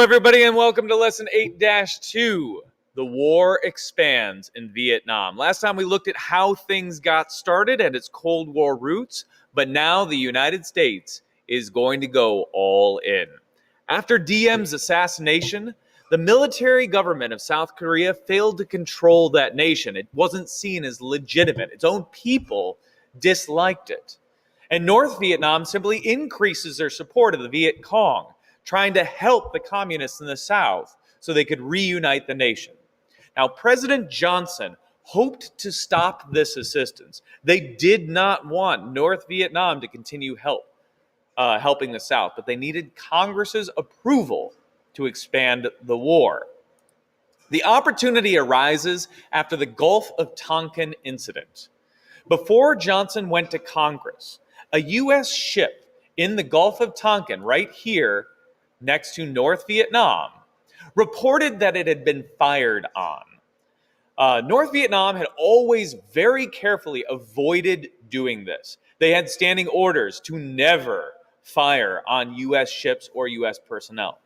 everybody, and welcome to Lesson 8-2. The war expands in Vietnam. Last time we looked at how things got started and its Cold War roots, but now the United States is going to go all in. After Diem's assassination, the military government of South Korea failed to control that nation. It wasn't seen as legitimate. Its own people disliked it. And North Vietnam simply increases their support of the Viet Cong, trying to help the communists in the South so they could reunite the nation. Now, President Johnson hoped to stop this assistance. They did not want North Vietnam to continue helping the South, but they needed Congress's approval to expand the war. The opportunity arises after the Gulf of Tonkin incident. Before Johnson went to Congress, a U.S. ship in the Gulf of Tonkin, right here, next to North Vietnam, reported that it had been fired on. North Vietnam had always very carefully avoided doing this. They had standing orders to never fire on U.S. ships or U.S. personnel.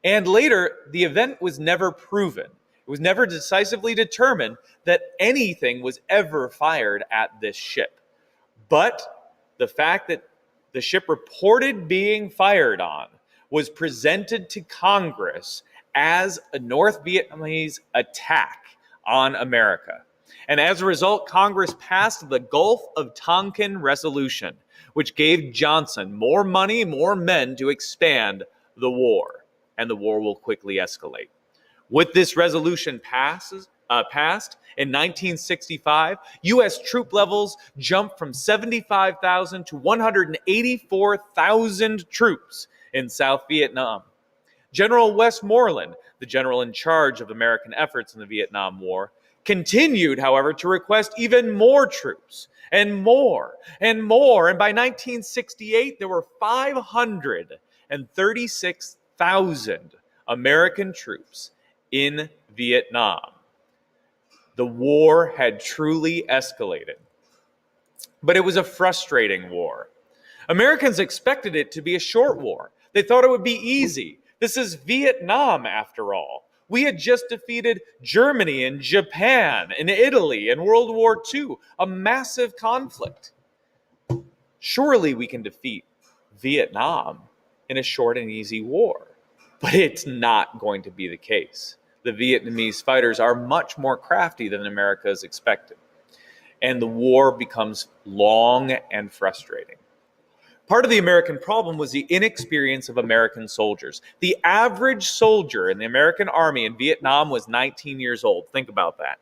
And later, the event was never proven. It was never decisively determined that anything was ever fired at this ship. But the fact that the ship reported being fired on was presented to Congress as a North Vietnamese attack on America. And as a result, Congress passed the Gulf of Tonkin Resolution, which gave Johnson more money, more men to expand the war. And the war will quickly escalate. With this resolution passed in 1965, U.S. troop levels jumped from 75,000 to 184,000 troops in South Vietnam. General Westmoreland, the general in charge of American efforts in the Vietnam War, continued, however, to request even more troops and more and more. And by 1968, there were 536,000 American troops in Vietnam. The war had truly escalated. But it was a frustrating war. Americans expected it to be a short war. They thought it would be easy. This is Vietnam, after all. We had just defeated Germany and Japan and Italy in World War II, a massive conflict. Surely we can defeat Vietnam in a short and easy war. But it's not going to be the case. The Vietnamese fighters are much more crafty than America is expected. And the war becomes long and frustrating. Part of the American problem was the inexperience of American soldiers. The average soldier in the American Army in Vietnam was 19 years old. Think about that.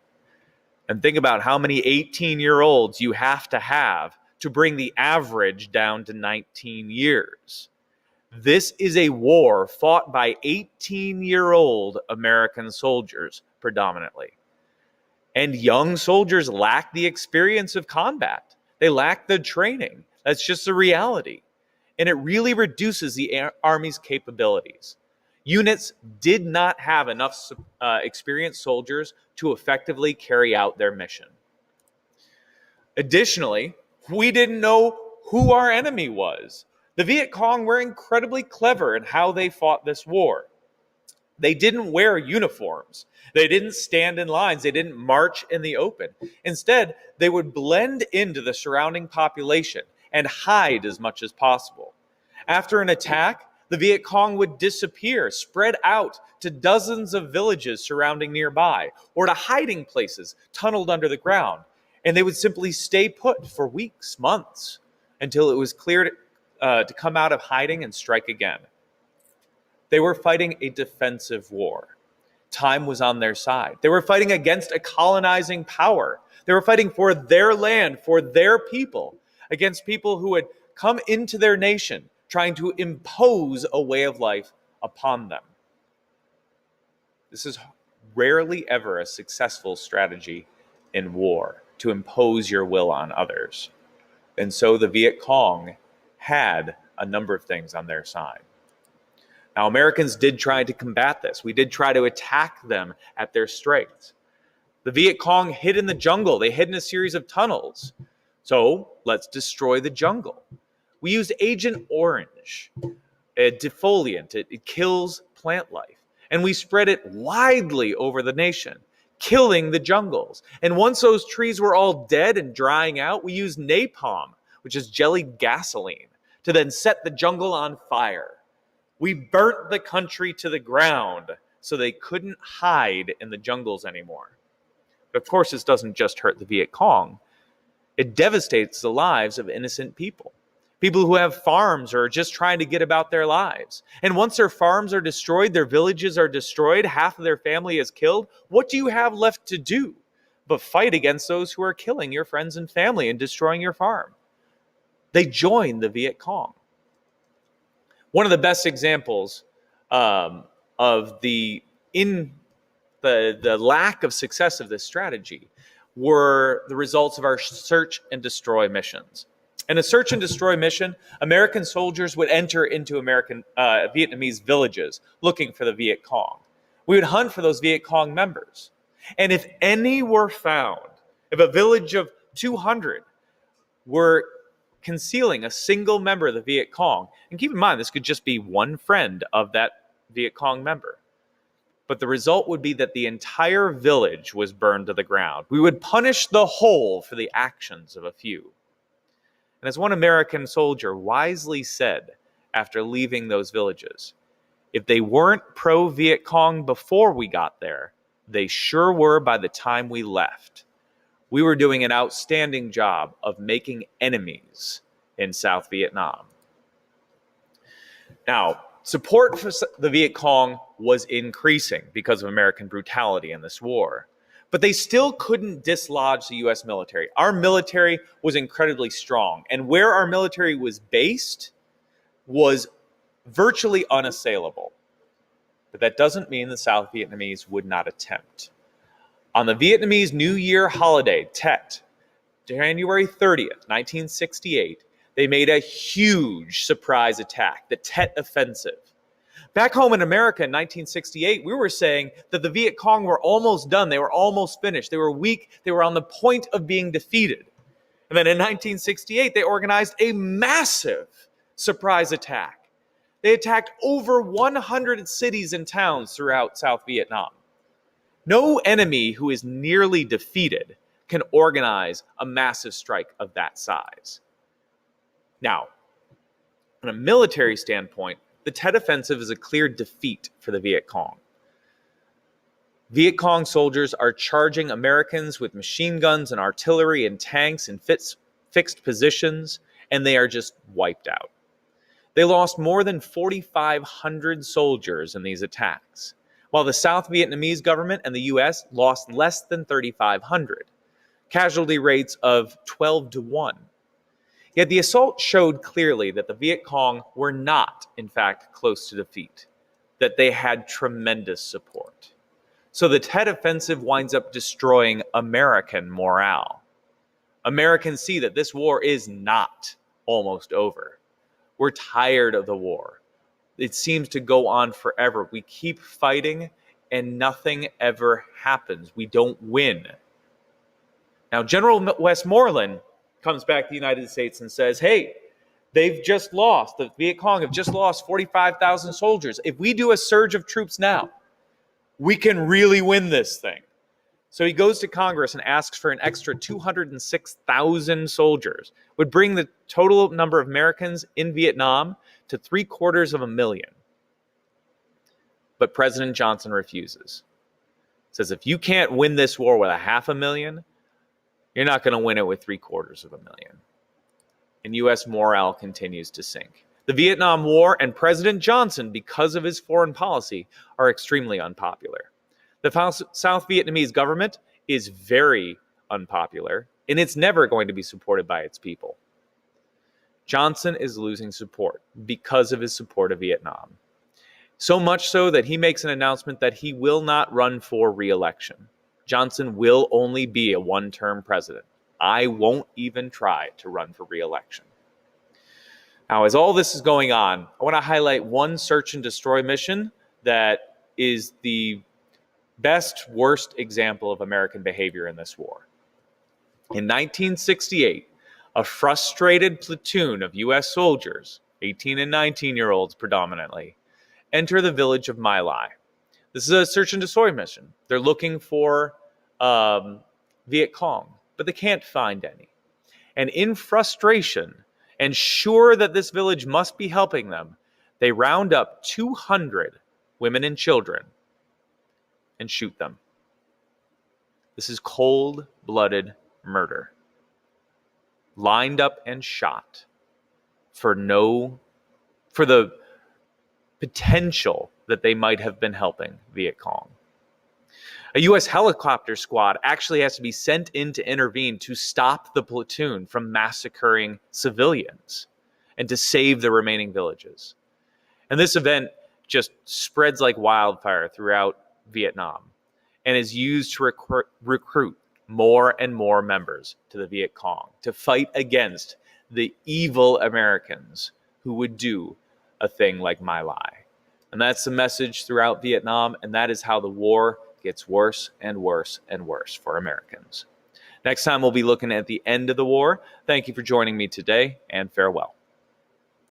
And think about how many 18-year-olds you have to bring the average down to 19 years. This is a war fought by 18-year-old American soldiers predominantly. And young soldiers lack the experience of combat. They lack the training. That's just the reality. And it really reduces the Army's capabilities. Units did not have enough experienced soldiers to effectively carry out their mission. Additionally, we didn't know who our enemy was. The Viet Cong were incredibly clever in how they fought this war. They didn't wear uniforms. They didn't stand in lines. They didn't march in the open. Instead, they would blend into the surrounding population and hide as much as possible. After an attack, the Viet Cong would disappear, spread out to dozens of villages surrounding nearby, or to hiding places tunneled under the ground. And they would simply stay put for weeks, months, until it was clear to come out of hiding and strike again. They were fighting a defensive war. Time was on their side. They were fighting against a colonizing power. They were fighting for their land, for their people, against people who had come into their nation, trying to impose a way of life upon them. This is rarely ever a successful strategy in war, to impose your will on others. And so the Viet Cong had a number of things on their side. Now, Americans did try to combat this. We did try to attack them at their strengths. The Viet Cong hid in the jungle. They hid in a series of tunnels. So let's destroy the jungle. We used Agent Orange, a defoliant. It kills plant life. And we spread it widely over the nation, killing the jungles. And once those trees were all dead and drying out, we used napalm, which is jellied gasoline, to then set the jungle on fire. We burnt the country to the ground so they couldn't hide in the jungles anymore. But of course, this doesn't just hurt the Viet Cong. It devastates the lives of innocent people. People who have farms or are just trying to get about their lives. And once their farms are destroyed, their villages are destroyed, half of their family is killed, what do you have left to do but fight against those who are killing your friends and family and destroying your farm? They join the Viet Cong. One of the best examples of the lack of success of this strategy were the results of our search and destroy missions. In a search and destroy mission, American soldiers would enter into Vietnamese villages looking for the Viet Cong. We would hunt for those Viet Cong members. And if any were found, if a village of 200 were concealing a single member of the Viet Cong, and keep in mind, this could just be one friend of that Viet Cong member, but the result would be that the entire village was burned to the ground. We would punish the whole for the actions of a few. And as one American soldier wisely said after leaving those villages, if they weren't pro-Viet Cong before we got there, they sure were by the time we left. We were doing an outstanding job of making enemies in South Vietnam. Now, support for the Viet Cong was increasing because of American brutality in this war. But they still couldn't dislodge the U.S. military. Our military was incredibly strong. And where our military was based was virtually unassailable. But that doesn't mean the South Vietnamese would not attempt. On the Vietnamese New Year holiday, Tet, January 30th, 1968, they made a huge surprise attack, the Tet Offensive. Back home in America in 1968, we were saying that the Viet Cong were almost done. They were almost finished. They were weak. They were on the point of being defeated. And then in 1968, they organized a massive surprise attack. They attacked over 100 cities and towns throughout South Vietnam. No enemy who is nearly defeated can organize a massive strike of that size. Now, from a military standpoint, the Tet Offensive is a clear defeat for the Viet Cong. Viet Cong soldiers are charging Americans with machine guns and artillery and tanks in fixed positions, and they are just wiped out. They lost more than 4,500 soldiers in these attacks, while the South Vietnamese government and the U.S. lost less than 3,500, casualty rates of 12-1. Yet the assault showed clearly that the Viet Cong were not, in fact, close to defeat, that they had tremendous support. So the Tet Offensive winds up destroying American morale. Americans see that this war is not almost over. We're tired of the war. It seems to go on forever. We keep fighting and nothing ever happens. We don't win. Now, General Westmoreland comes back to the United States and says, hey, the Viet Cong have just lost 45,000 soldiers. If we do a surge of troops now, we can really win this thing. So he goes to Congress and asks for an extra 206,000 soldiers, would bring the total number of Americans in Vietnam to 750,000. But President Johnson refuses. Says, if you can't win this war with 500,000, you're not going to win it with 750,000. And U.S. morale continues to sink. The Vietnam War and President Johnson, because of his foreign policy, are extremely unpopular. The South Vietnamese government is very unpopular, and it's never going to be supported by its people. Johnson is losing support because of his support of Vietnam. So much so that he makes an announcement that he will not run for re-election. Johnson will only be a one-term president. I won't even try to run for re-election. Now, as all this is going on, I want to highlight one search and destroy mission that is the best, worst example of American behavior in this war. In 1968, a frustrated platoon of U.S. soldiers 18 and 19-year-olds predominantly, enter the village of My Lai. This is a search and destroy mission. They're looking for Viet Cong, but they can't find any. And in frustration, and sure that this village must be helping them, they round up 200 women and children and shoot them. This is cold-blooded murder. Lined up and shot for the potential that they might have been helping Viet Cong. A U.S. helicopter squad actually has to be sent in to intervene to stop the platoon from massacring civilians and to save the remaining villages. And this event just spreads like wildfire throughout Vietnam and is used to recruit more and more members to the Viet Cong to fight against the evil Americans who would do a thing like My Lai. And that's the message throughout Vietnam, and that is how the war gets worse and worse and worse for Americans. Next time, we'll be looking at the end of the war. Thank you for joining me today, and farewell.